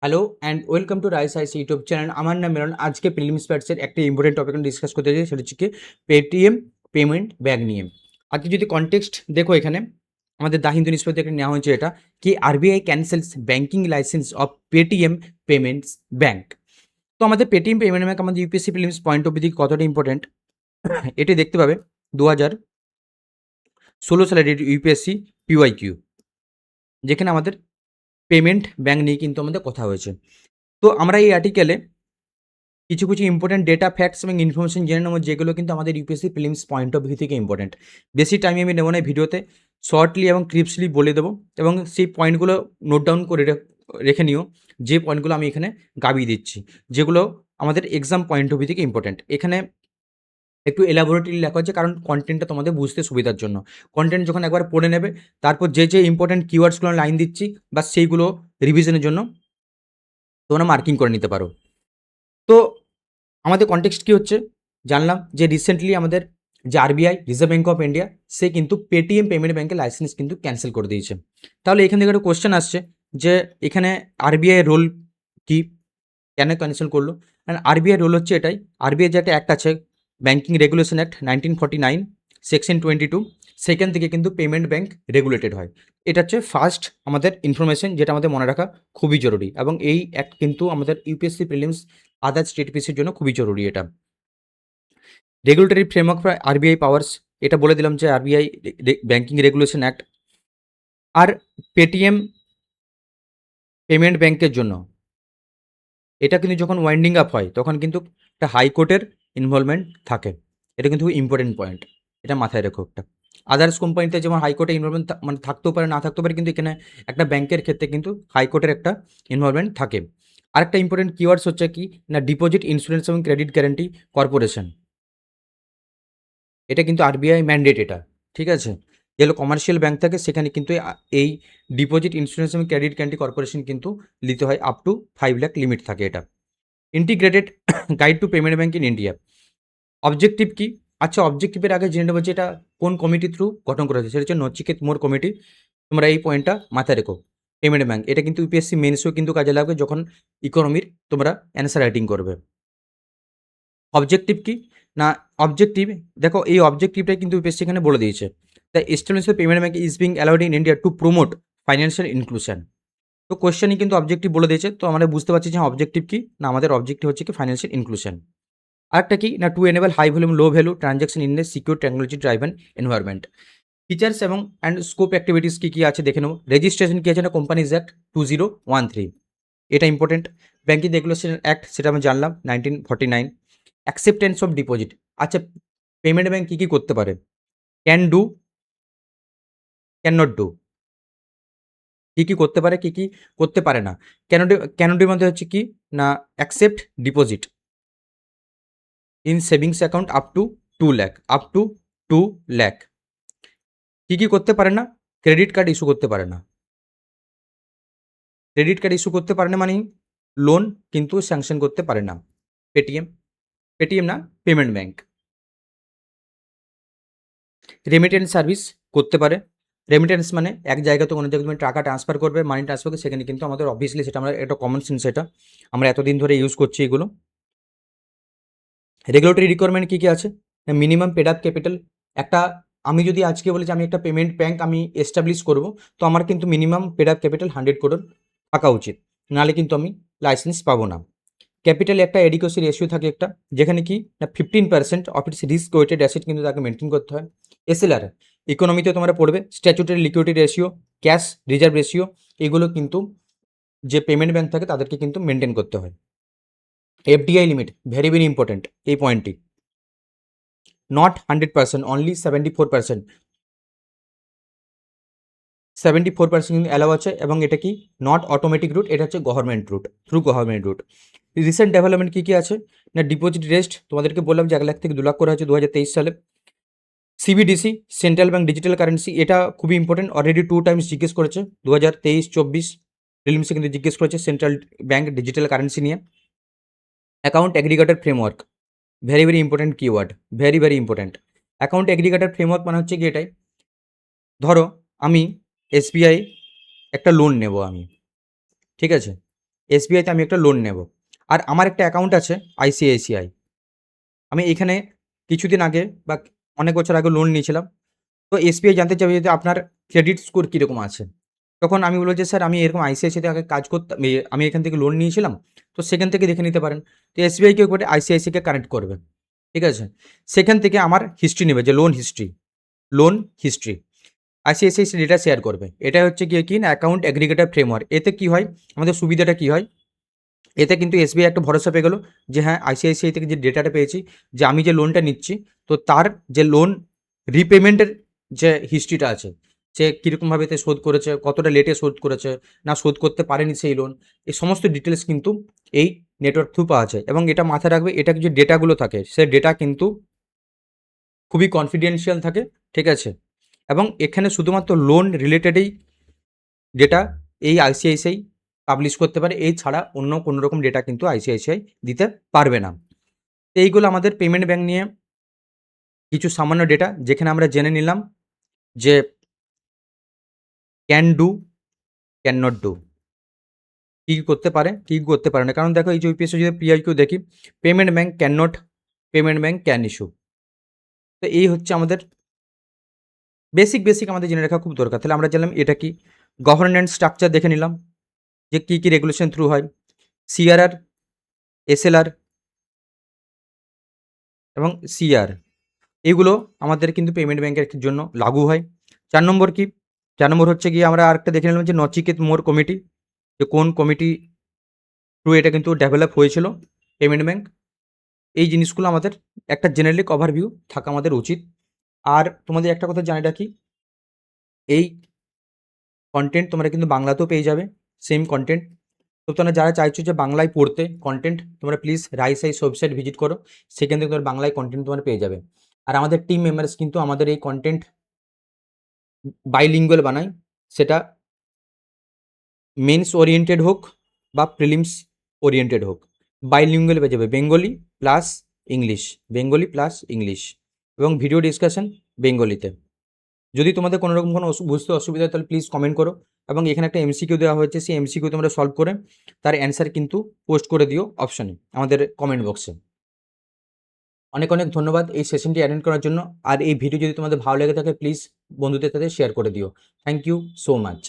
Hello and welcome to Rice Ice YouTube channel. আমার নাম মিলন। আজকে প্রিলিমস ব্যাচের একটা ইম্পর্টেন্ট টপিক ডিসকাস করতে চাই, সেটা হচ্ছে কি পেটিএম পেমেন্ট ব্যাঙ্ক নিয়ে। আজকে যদি কনটেক্সট দেখো, এখানে আমাদের দা হিন্দু নিউজপেপার থেকে নেওয়া হয়েছে এটা কি RBI cancels banking licence of Paytm Payments Bank. তো আমাদের পেটিএম পেমেন্ট ব্যাঙ্ক আমাদের UPSC prelims point of view কতটা ইম্পর্টেন্ট এটি দেখতে পাবে 2016 সালের ইউপিএসসি পিওয়াইকিউ, যেখানে আমাদের পেমেন্ট ব্যাঙ্ক নিয়ে কিন্তু আমাদের কথা হয়েছে। তো আমরা এই আর্টিকেলে কিছু কিছু ইম্পর্টেন্ট ডেটা ফ্যাক্টস এবং ইনফরমেশন জেনে নেবো, যেগুলো কিন্তু আমাদের UPSC prelims point of view থেকে ইম্পর্টেন্ট। বেশি টাইম আমি নেবো না ভিডিওতে, শর্টলি এবং ক্রিপসলি বলে দেবো, এবং সেই পয়েন্টগুলো নোট ডাউন করে রেখে নিও, যে পয়েন্টগুলো আমি এখানে গাবিয়ে দিচ্ছি, যেগুলো আমাদের এক্সাম পয়েন্ট অফ ভিউ থেকে ইম্পর্টেন্ট। এখানে একটু এলাবোরেটলি লেখা হচ্ছে, কারণ কন্টেন্টটা তোমাদের বুঝতে সুবিধার জন্য। কন্টেন্ট যখন একবার পড়ে নেবে, তারপর যে যে ইম্পর্টেন্ট কিওয়ার্ডসগুলো লাইন দিচ্ছি বা সেইগুলো রিভিশনের জন্য তোমরা মার্কিং করে নিতে পারো। তো আমাদের কনটেক্সট কী হচ্ছে জানলাম, যে রিসেন্টলি আমাদের যে RBI reserve bank of India, সে কিন্তু পেটিএম পেমেন্ট ব্যাঙ্কের লাইসেন্স কিন্তু ক্যান্সেল করে দিয়েছে। তাহলে এখান থেকে একটা কোশ্চেন আসছে যে এখানে আরবিআই রোল কি, কেন ক্যান্সেল করলো? অ্যান্ড আরবিআই রোল হচ্ছে এটাই, আরবিআই যে একটা অ্যাক্ট আছে, ব্যাঙ্কিং রেগুলেশন অ্যাক্ট 1949 সেকশন 22, সেখান থেকে কিন্তু পেমেন্ট ব্যাঙ্ক রেগুলেটেড হয়। এটা হচ্ছে ফার্স্ট আমাদের ইনফরমেশন, যেটা আমাদের মনে রাখা খুবই জরুরি, এবং এই অ্যাক্ট কিন্তু আমাদের ইউপিএসসি প্রিলিমস আদার স্টেট পিসির জন্য খুবই জরুরি। এটা regulatory framework for RBI powers, এটা বলে দিলাম যে আরবিআই ব্যাঙ্কিং রেগুলেশন অ্যাক্ট। আর পেটিএম পেমেন্ট ব্যাঙ্কের জন্য এটা কিন্তু যখন ওয়াইন্ডিং আপ হয়, তখন কিন্তু একটা হাইকোর্টের ইনভলভমেন্ট থাকে। এটা কিন্তু ইম্পর্টেন্ট পয়েন্ট, এটা মাথায় রেখো একটা। আদার্স কোম্পানিতে যেমন হাইকোর্টের ইনভলভমেন্ট মানে থাকতেও পারে, না থাকতেও পারে, কিন্তু এখানে একটা ব্যাংকের ক্ষেত্রে কিন্তু হাইকোর্টের একটা ইনভলভমেন্ট থাকে। আরেকটা ইম্পর্টেন্ট কিওয়ার্ডস হচ্ছে কি না ডিপোজিট ইন্স্যুরেন্স এবং ক্রেডিট গ্যারান্টি কর্পোরেশন, এটা কিন্তু আরবিআই ম্যান্ডেট এটা, ঠিক আছে। যেগুলো কমার্শিয়াল ব্যাংক থাকে সেখানে কিন্তু এই ডিপোজিট ইন্স্যুরেন্স এবং ক্রেডিট গ্যারান্টি কর্পোরেশন কিন্তু নিতে হয়, আপ টু 5 লাখ লিমিট থাকে এটা। Integrated guide to payment bank in India, objective কি? আচ্ছা, অবজেক্টিভের আগে জেনে নেবো যে এটা কোন কমিটি থ্রু গঠন করা হয়েছে, সেটা হচ্ছে নচিকেত মোর কমিটি। তোমরা এই পয়েন্টটা মাথায় রেখো। পেমেন্ট ব্যাঙ্ক এটা কিন্তু ইউপিএসসি মেন্সেও কিন্তু কাজে লাগবে, যখন ইকোনমির তোমরা অ্যান্সার রাইটিং করবে। অবজেক্টিভ কি না, অবজেক্টিভ দেখো, এই অবজেক্টিভটাই কিন্তু ইউপিএসসি এখানে বলে দিয়েছে, the establishment of payment bank is being allowed in India to promote financial inclusion. তো কোশ্চেনই কিন্তু অবজেক্টিভ বলে দিয়েছে, তো আমরা বুঝতে পারছি যে অবজেক্টিভ কি না, আমাদের অবজেক্টিভ হচ্ছে কি ফাইন্যান্সিয়াল ইনক্লুশন। আরেকটা কি না, to enable high volume low value transaction in a secure technology driven environment. Features এবং অ্যান্ড স্কোপ অ্যাক্টিভিটিস কী কী আছে দেখে নেব। রেজিস্ট্রেশন কী আছে না, কোম্পানিজ অ্যাক্ট 2013, এটা ইম্পর্টেন্ট। ব্যাঙ্কিং রেগুলেশন অ্যাক্ট সেটা আমি জানলাম 1949। অ্যাকসেপ্টেন্স অফ ডিপোজিট, আচ্ছা পেমেন্ট ব্যাঙ্ক কী কী করতে পারে, can do, can not do, কী কী করতে পারে, কী কী করতে পারে না। ক্যানোডির মধ্যে হচ্ছে কি না, accept deposit in savings account up to 2 lakh, up to 2 lakh. কী কী করতে পারে না, ক্রেডিট কার্ড ইস্যু করতে পারে না। ক্রেডিট কার্ড ইস্যু করতে পারে না মানে লোন কিন্তু স্যাংশন করতে পারে না পেটিএম, পেটিএম না পেমেন্ট ব্যাঙ্ক। রেমিটেন্স সার্ভিস করতে পারে। রেমিটেন্স মানে এক জায়গা থেকে অন্য জায়গায় তুমি টাকা ট্রান্সফার করবে, মানি ট্রান্সফার করবে, সেখানে কিন্তু আমাদের অবভিয়াসলি সেটা আমরা একটা কমন সেন্স, এটা আমরা এতদিন ধরে ইউজ করছি এগুলো। রেগুলেটরি রিকোয়ারমেন্ট কী কী আছে, মিনিমাম পেড আপ ক্যাপিটাল। একটা আমি যদি আজকে বলি যে আমি একটা পেমেন্ট ব্যাঙ্ক আমি এস্টাবলিশ করব, তো আমার কিন্তু minimum paid up capital 100 crore থাকা উচিত, নাহলে কিন্তু আমি লাইসেন্স পাবো না। ক্যাপিটালে একটা এডিকোসি রেশিও থাকে একটা, যেখানে কি না 15% of its risk weighted asset কিন্তু তাকে মেনটেন করতে হয়। এসএলআর ইকোনমিতে তোমরা পড়বে, statutory liquidity ratio, cash reserve ratio, এগুলো কিন্তু যে পেমেন্ট ব্যাঙ্ক থাকে তাদেরকে কিন্তু মেনটেন করতে হয়। FDI limit very very important এই পয়েন্টটি, নট 100%, অনলি 74%, 74% কিন্তু অ্যালাউ আছে, এবং এটা কি নট অটোমেটিক রুট, এটা হচ্ছে government route, through government route. Recent development কী কী আছে না, ডিপোজিট রেস্ট তোমাদেরকে বললাম যে 1 লাখ থেকে 2 লাখ করা হয়েছে 2023 সালে। CBDC central bank digital currency, এটা খুবই ইম্পর্টেন্ট, অলরেডি 2 টাইমস জিজ্ঞেস করেছে 2023-24 প্রিলিমসে কিন্তু জিজ্ঞেস করেছে সেন্ট্রাল ব্যাঙ্ক ডিজিটাল কারেন্সি নিয়ে। Account aggregator framework very very important keyword, very very important. Account aggregator framework মানে হচ্ছে কি এটাই, ধরো আমি এসবিআই একটা লোন নেব আমি, ঠিক আছে, এসবিআইতে আমি একটা লোন নেব, আর আমার একটা অ্যাকাউন্ট আছে আইসিআইসিআই। আমি এখানে কিছুদিন আগে বা অনেক বছর আগে লোন নিয়েছিলাম। তো এসবিআই জানতে চাইবে যে আপনার ক্রেডিট স্কোর কীরকম আছে। তখন আমি বলবো যে স্যার আমি এরকম আইসিআইসিআইতে আগে কাজ করতাম, আমি এখান থেকে লোন নিয়েছিলাম, তো সেখান থেকে দেখে নিতে পারেন। তো এসবিআই কী করে, আইসিআইসিআইকে কানেক্ট করবে, ঠিক আছে? সেখান থেকে আমার হিস্ট্রি নেবে, যে loan history ICICI data share করবে। এটা হচ্ছে গিয়ে কি না অ্যাকাউন্ট অ্যাগ্রিগেটর ফ্রেমওয়ার্ক। এতে কি হয়, আমাদের সুবিধাটা কি হয়, এতে কিন্তু এসবিআই একটা ভরসা পেয়ে গেল যে হ্যাঁ, আইসিআইসিআই থেকে যে ডেটাটা পেয়েছি, যে আমি যে লোনটা নিচ্ছি, তো তার যে লোন রিপেমেন্টের যে হিস্ট্রিটা আছে, সে কীরকমভাবে তে শোধ করেছে, কতটা লেটে শোধ করেছে, না শোধ করতে পারেনি সেই লোন, এই সমস্ত ডিটেলস কিন্তু এই নেটওয়ার্ক থ্রু পাওয়া যায়। এবং এটা মাথায় রাখবে, এটা যে ডেটাগুলো থাকে, সে ডেটা কিন্তু খুবই কনফিডেন্সিয়াল থাকে, ঠিক আছে? এবং এখানে শুধুমাত্র লোন রিলেটেডেই ডেটা এই আইসিআইসিআই পাবলিশ করতে পারে, এই ছাড়া অন্য কোনো রকম ডেটা কিন্তু আইসিআইসিআই দিতে পারবে না। তো এইগুলো আমাদের পেমেন্ট ব্যাংক নিয়ে কিছু সামান্য ডেটা, যেখানে আমরা জেনে নিলাম যে can do, can not do, কী করতে পারে, কী করতে পারে না। কারণ দেখো, এই যে ইউপিএসসি যদি পিআইকিউ দেখি, payment bank can not, payment bank can issue. তো এই হচ্ছে আমাদের বেসিক আমাদের জেনে রাখা খুব দরকার। তাহলে আমরা জানলাম এটা কি, গভর্নেন্স স্ট্রাকচার দেখে নিলাম যে কী কী রেগুলেশন থ্রু হয়, সিআরআর, এসএলআর এবং সিআর, এগুলো আমাদের কিন্তু পেমেন্ট ব্যাংকের জন্য লাগু হয়। 4 নম্বর কি, 4 নম্বর হচ্ছে গিয়ে আমরা আরেকটা দেখে নিলাম যে নচিকেত মোর কমিটি, যে কোন কমিটি থ্রু এটা কিন্তু ডেভেলপ হয়েছিল পেমেন্ট ব্যাংক। এই জিনিসগুলো আমাদের একটা জেনারেলিক ওভারভিউ থাকা আমাদের উচিত। আর তোমাদের একটা কথা জানিয়ে রাখি, এই কন্টেন্ট তোমরা কিন্তু বাংলাতেও পেয়ে যাবে, সেম কন্টেন্ট। তো তোমরা যারা চাইছো যে বাংলায় পড়তে কন্টেন্ট, তোমরা please Rice Ice website visit করো, সেখান থেকে তোমরা বাংলায় কন্টেন্ট তোমরা পেয়ে যাবে। আর আমাদের টিম মেম্বার্স কিন্তু আমাদের এই কন্টেন্ট বাইলিঙ্গুয়াল বানায়, সেটা মেন্স ওরিয়েন্টেড হোক বা প্রিলিমস ওরিয়েন্টেড হোক, বাইলিঙ্গুয়াল পেয়ে যাবে, Bengali plus English, Bengali plus English, এবং ভিডিও ডিসকাশন বেঙ্গলিতে। যদি তোমাদের কোনো রকম কোনো বুঝতে অসুবিধা হয়, তাহলে প্লিজ কমেন্ট করো। এবং এখানে একটা এমসিকিউ দেওয়া হয়েছে, সেই এমসিকিউ তোমরা সলভ করে তার অ্যান্সার কিন্তু পোস্ট করে দিও অপশানে, আমাদের কমেন্ট বক্সে। অনেক অনেক ধন্যবাদ এই সেশনটি অ্যাটেন্ড করার জন্য। আর এই ভিডিও যদি তোমাদের ভালো লেগে থাকে, প্লিজ বন্ধুদের সাথে শেয়ার করে দিও। Thank you so much.